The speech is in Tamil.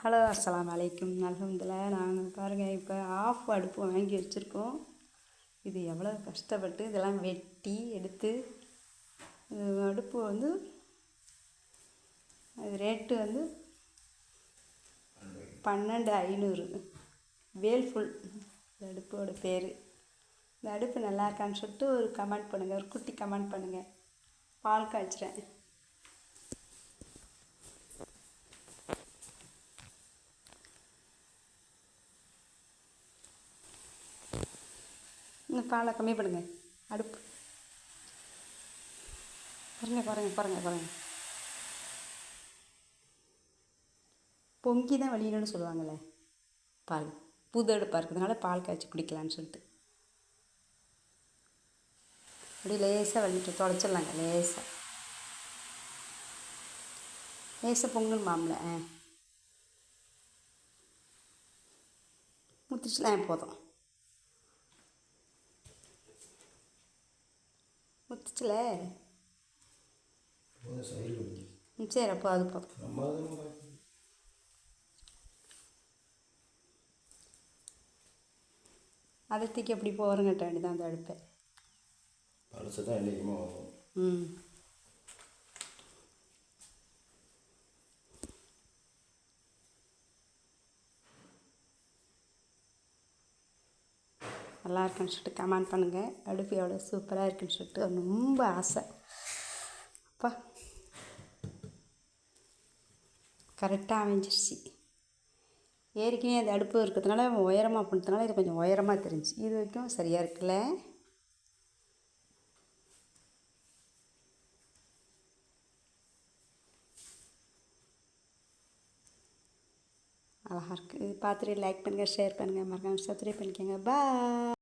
ஹலோ அஸ்ஸலாமு அலைக்கும். அல்ஹம்துலில்லாஹ். நாங்கள் பாருங்கள் இப்போ ஆஃப் அடுப்பு வாங்கி வச்சுருக்கோம். இது எவ்வளோ கஷ்டப்பட்டு இதெல்லாம் வெட்டி எடுத்து அடுப்பு வந்து அது ரேட்டு வந்து 12,500 வேல்ஃபுல் இந்த அடுப்போட பேர். இந்த அடுப்பு நல்லா இருக்கான்னு சொல்லிட்டு ஒரு கமெண்ட் பண்ணுங்கள், ஒரு குட்டி கமெண்ட் பண்ணுங்கள். பால் காய்ச்சுறேன். இந்த பாலை கம்மி பண்ணுங்கள். அடுப்பு பாருங்கள் பொங்கி தான் வலியணும்னு சொல்லுவாங்கள்ல, பால் புது அடுப்பாக இருக்கிறதுனால பால் காய்ச்சி குடிக்கலான்னு சொல்லிட்டு அப்படியே லேசாக வலிட்டு தொலைச்சிடலாங்க. லேசாக பொங்கல் மாமலை முத்திச்சுலாம் போதும். முத்திச்சுல சரி, அப்போ அது போதும். அதை தூக்கி அப்படி போகிறங்கட்ட வேண்டியதான் அந்த அடுப்பை. பழசதான் என்றைக்குமே வரும். நல்லா இருக்குன்னு சொல்லிட்டு கமெண்ட் பண்ணுங்கள். அடுப்பு எவ்வளோ சூப்பராக இருக்குன்னு சொல்லிட்டு ரொம்ப ஆசை. அப்பா கரெக்டாக அமைஞ்சிருச்சு. ஏற்கனவே அந்த அடுப்பு இருக்கிறதுனால உயரமாக பண்ணுறதுனால இது கொஞ்சம் உயரமாக தெரிஞ்சு, இது வரைக்கும் சரியாக இருக்குல்ல. அழகாக இருக்குது. இது பார்த்துட்டு லைக் பண்ணுங்கள், ஷேர் பண்ணுங்கள், மறக்காமல் சப்ஸ்கிரைப் பண்ணிக்கோங்க. பாய்.